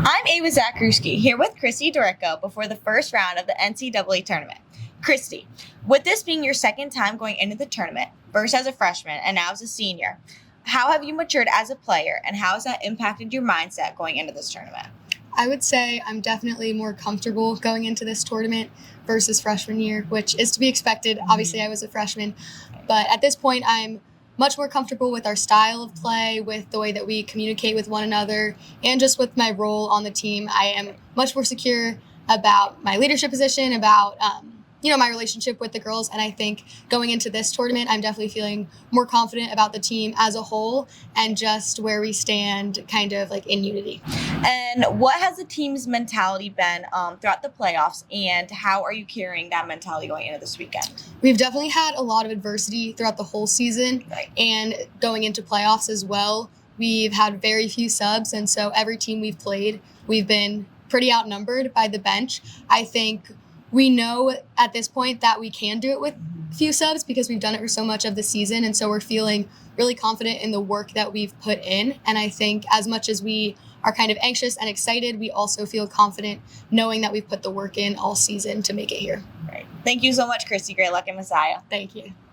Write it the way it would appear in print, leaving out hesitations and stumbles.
I'm Ava Zakruski here with Kristi DiRico before the first round of the NCAA tournament. Kristi, with this being your second time going into the tournament, first as a freshman and now as a senior, how have you matured as a player and how has that impacted your mindset going into this tournament? I would say I'm definitely more comfortable going into this tournament versus freshman year, which is to be expected. Obviously, I was a freshman, but at this point, I'm much more comfortable with our style of play, with the way that we communicate with one another, and just with my role on the team. I am much more secure about my leadership position, about my relationship with the girls. And I think going into this tournament, I'm definitely feeling more confident about the team as a whole and just where we stand kind of like in unity. And what has the team's mentality been throughout the playoffs, and how are you carrying that mentality going into this weekend? We've definitely had a lot of adversity throughout the whole season, Right. And going into playoffs as well. We've had very few subs, and so every team we've played, we've been pretty outnumbered by the bench. I think we know at this point that we can do it with few subs because we've done it for so much of the season, and so we're feeling really confident in the work that we've put in. And I think as much as we are kind of anxious and excited, we also feel confident knowing that we've put the work in all season to make it here. Right. Thank you so much, Kristi. Great luck in Messiah. Thank you.